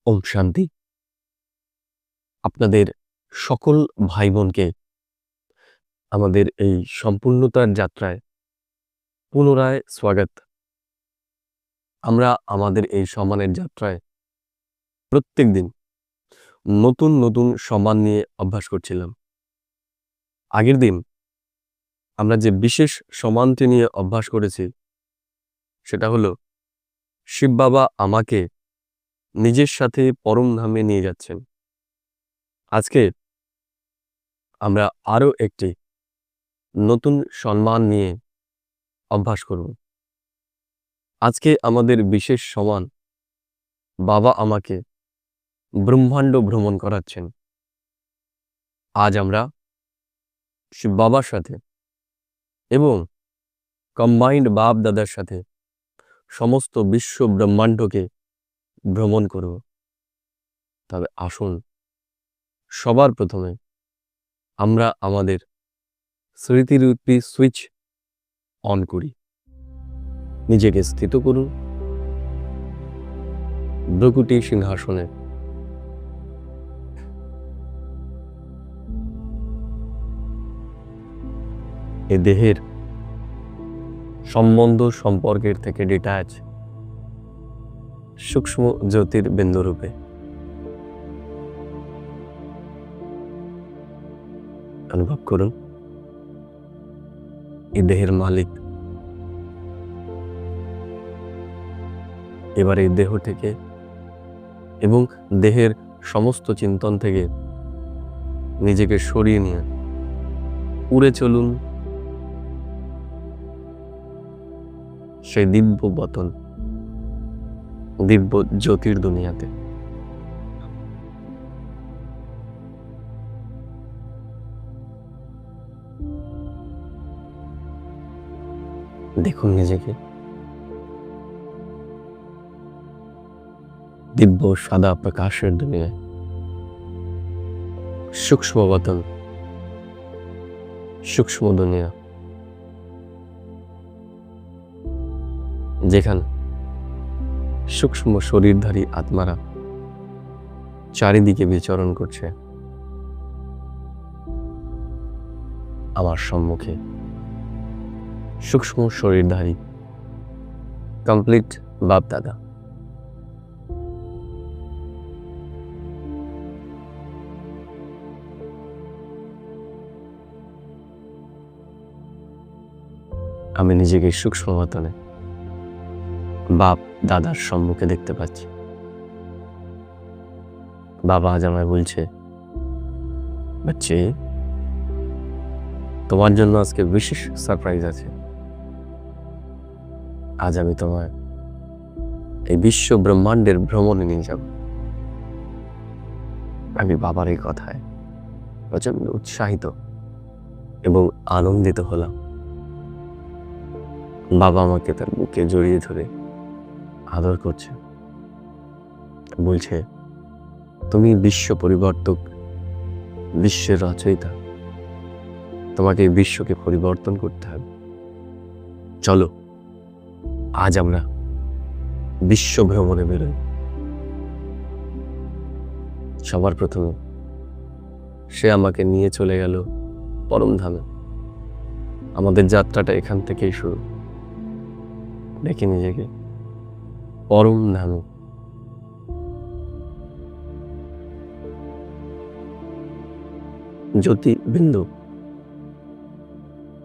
ওম শান্তি। আপনাদের সকল ভাই বোনকে আমাদের এই সম্পূর্ণতার যাত্রায় পুনরায় স্বাগত। আমরা আমাদের এই সম্মানের যাত্রায় প্রত্যেকদিন নতুন নতুন সম্মান নিয়ে অভ্যাস করছিলাম। আগের দিন আমরা যে বিশেষ সম্মানটি নিয়ে অভ্যাস করেছি সেটা হলো শিব বাবা আমাকে নিজের সাথে পরম ধামে নিয়ে যাচ্ছেন। আজকে আমরা আরও একটি নতুন সম্মান নিয়ে অভ্যাস করব। আজকে আমাদের বিশেষ সম্মান, বাবা আমাকে ব্রহ্মাণ্ড ভ্রমণ করাচ্ছেন। আজ আমরা শিব বাবার সাথে এবং কম্বাইন্ড বাপ দাদার সাথে সমস্ত বিশ্ব ব্রহ্মাণ্ডকে ভ্রমণ করব। তবে আসুন সবার প্রথমে আমরা আমাদের স্মৃতিরূপী সুইচ অন করি। নিজেকে স্থিত করুন ভ্রকুটি সিংহাসনে। এ দেহের সম্বন্ধ সম্পর্কের থেকে ডিট্যাচ সূক্ষ্ম জ্যোতির্বিন্দুরূপে অনুভব করুন এই দেহের মালিক এবার এই দেহ থেকে এবং দেহের সমস্ত চিন্তন থেকে নিজেকে সরিয়ে নিয়ে উড়ে চলুন সেই দিব্য বতন, দিব্য জ্যোতির দুনিয়াতে। দেখুন নিজেকে দিব্য সাদা প্রকাশের দুনিয়ায়, সূক্ষ্ম বতন, সূক্ষ্ম দুনিয়া, যেখানে সূক্ষ্ম শরীরধারী আত্মারা চারিদিকে বিচরণ করছে। আমার সম্মুখে সূক্ষ্ম শরীরধারী কমপ্লিট বাপ দাদা। আমি নিজেকে সূক্ষ্ম বতনে বাপ দাদার সম্মুখে দেখতে পাচ্ছি। বাবা আজ আমায় বলছে, বাচ্চে তোমার জন্য আজকে বিশেষ সারপ্রাইজ আছে। আজ আমি তোমায় এই বিশ্ব ব্রহ্মাণ্ডের ভ্রমণে নিয়ে যাব। আমি বাবার এই কথায় প্রচন্ড উৎসাহিত এবং আনন্দিত হলাম। বাবা আমাকে তার বুকে জড়িয়ে ধরে আদর করছে, বলছে, তুমি বিশ্ব পরিবর্তক, বিশ্বের রচয়িতা, তোমাকে এই বিশ্বকে পরিবর্তন করতে হবে। চলো আজ আমরা বিশ্ব ভ্রমণে বেরোই। সবার প্রথমে সে আমাকে নিয়ে চলে গেল পরমধামে। আমাদের যাত্রাটা এখান থেকেই শুরু। দেখি নিজেকে পরমধামে। জ্যোতি বিন্দু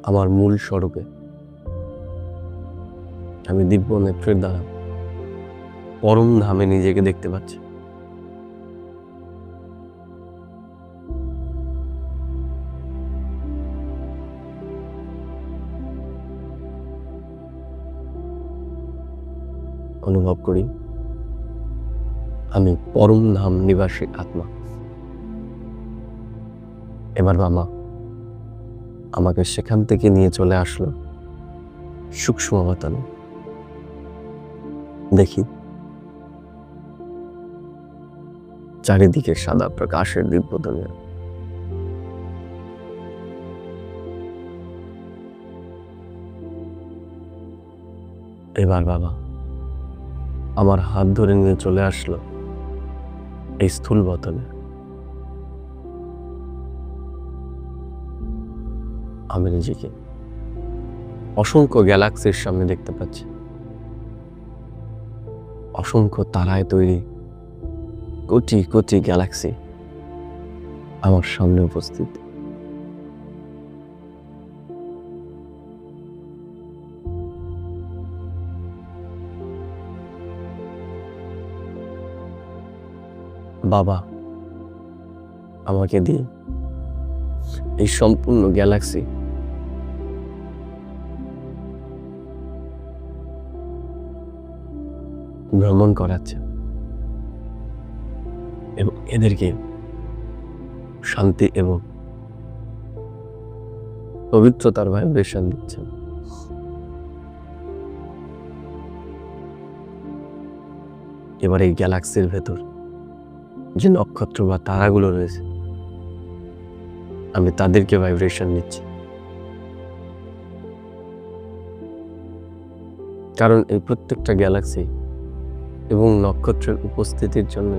আমার মূল স্বরূপে আমি দিব্য নেত্রের দ্বারা পরম ধামে নিজেকে দেখতে পাচ্ছি। অনুভব করি আমি পরম ধাম নিবাসী আত্মা। এবার বাবা আমাকে সেখান থেকে নিয়ে চলে আসলো সূক্ষ্ম অবতারে। দেখি চারিদিকে সাদা প্রকাশের দিব্য দুনিয়া। এবার বাবা আমার হাত ধরে নিয়ে চলে আসলো এই স্থূল বতনে আমি নিজেকে অসংখ্য গ্যালাক্সির সামনে দেখতে পাচ্ছি, অসংখ্য তারায় তৈরি কোটি কোটি গ্যালাক্সি আমার সামনে উপস্থিত। বাবা আমাকে দিয়ে এই সম্পূর্ণ গ্যালাক্সি ভ্রমণ করাচ্ছে এবং এদেরকে শান্তি এবং পবিত্রতার ভাইব্রেশন দিচ্ছেন। এবার এই গ্যালাক্সির ভেতর যে নক্ষত্র বা তারাগুলো রয়েছে, আমি তাদেরকে ভাইব্রেশন দিচ্ছি, কারণ এই প্রত্যেকটা গ্যালাক্সি এবং নক্ষত্রের উপস্থিতির জন্য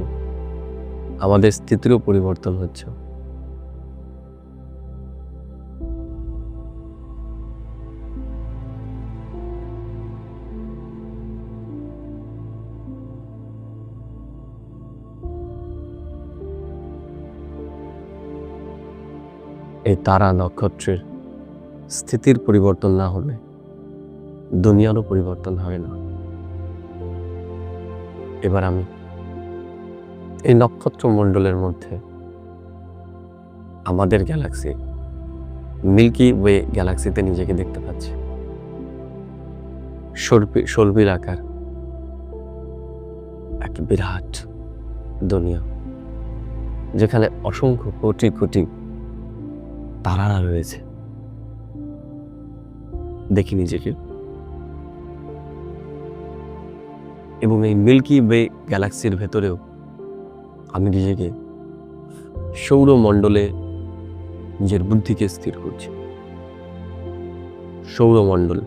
আমাদের স্থিতিরও পরিবর্তন হচ্ছে। এই তারা নক্ষত্রের স্থিতির পরিবর্তন না হলে দুনিয়ারও পরিবর্তন হয় না। এবার আমি এই নক্ষত্র মণ্ডলের মধ্যে আমাদের গ্যালাক্সি মিল্কি ওয়ে গ্যালাক্সিতে নিজেকে দেখতে পাচ্ছি। শর্পির আকার এক বিরাট দুনিয়া, যেখানে অসংখ্য কোটি কোটি তারারা রয়েছে। দেখি নিজেকে, এবং এই মিল্কি ওয়ে গ্যালাক্সির ভেতরেও আমি নিজেকে সৌরমণ্ডলে নিজের বুদ্ধিকে স্থির করছি। সৌরমণ্ডল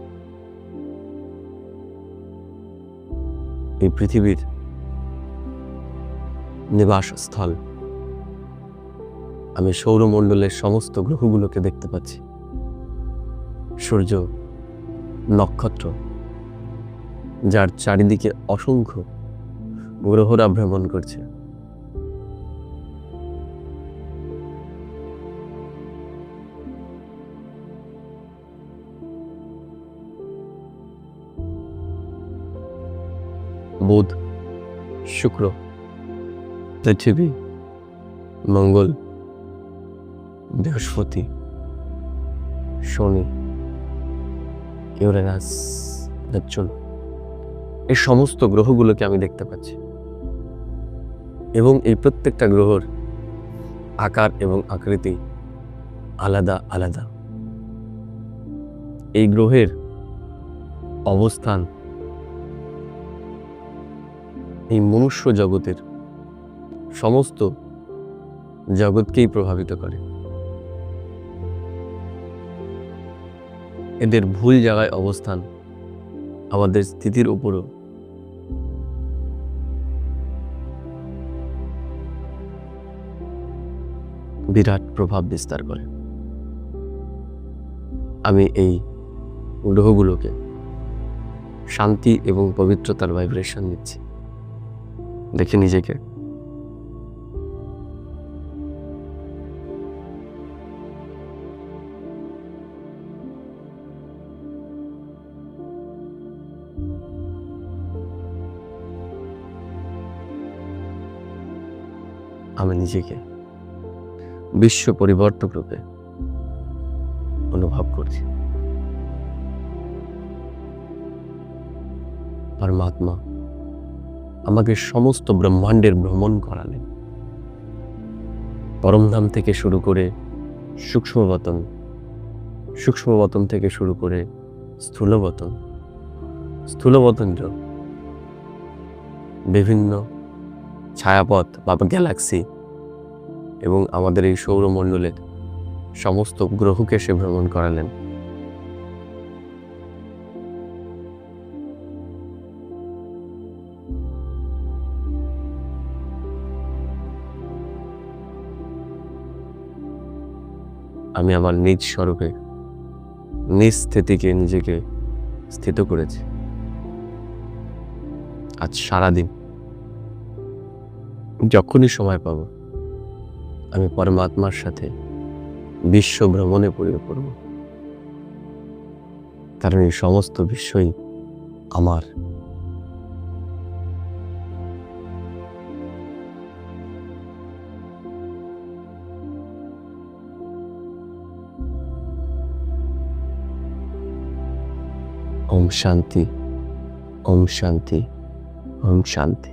এই পৃথিবীর নিবাসস্থল। আমি সৌরমণ্ডলের সমস্ত গ্রহগুলোকে দেখতে পাচ্ছি, সূর্য, নক্ষত্র, যার চারিদিকে অসংখ্য গ্রহরা ভ্রমণ করছে। বুধ, শুক্র, পৃথিবী, মঙ্গল, বৃহস্পতি, শনি, ইউরেনাস, নেপচুন, এই সমস্ত গ্রহগুলোকে আমি দেখতে পাচ্ছি, এবং এই প্রত্যেকটা গ্রহর আকার এবং আকৃতি আলাদা আলাদা। এই গ্রহের অবস্থান এই মনুষ্য জগতের সমস্ত জগৎকেই প্রভাবিত করে। এদের ভুল জায়গায় অবস্থান আমাদের স্থিতির উপরও বিরাট প্রভাব বিস্তার করে। আমি এই গ্রহগুলোকে শান্তি এবং পবিত্রতার ভাইব্রেশন দিচ্ছি। দেখি নিজেকে, আমি নিজেকে বিশ্ব পরিবর্তক রূপে অনুভব করছি। পরমাত্মা আমাকে সমস্ত ব্রহ্মাণ্ডের ভ্রমণ করালেন। পরমধাম থেকে শুরু করে সূক্ষ্মবতন, সূক্ষ্মবতন থেকে শুরু করে স্থূলবতন, স্থূলবতন বিভিন্ন ছায়াপথ বা গ্যালাক্সি এবং আমাদের এই সৌরমণ্ডলের সমস্ত গ্রহকে সে ভ্রমণ করালেন। আমি আমার নিজ স্বরূপে নিজ স্থিতিকে নিজেকে স্থিত করেছি। আজ সারাদিন যখনই সময় পাব আমি পরমাত্মার সাথে বিশ্ব ভ্রমণে পড়ে পড়ব, কারণ এই সমস্ত বিশ্বই আমার। ওম শান্তি, ওম শান্তি, ওম শান্তি।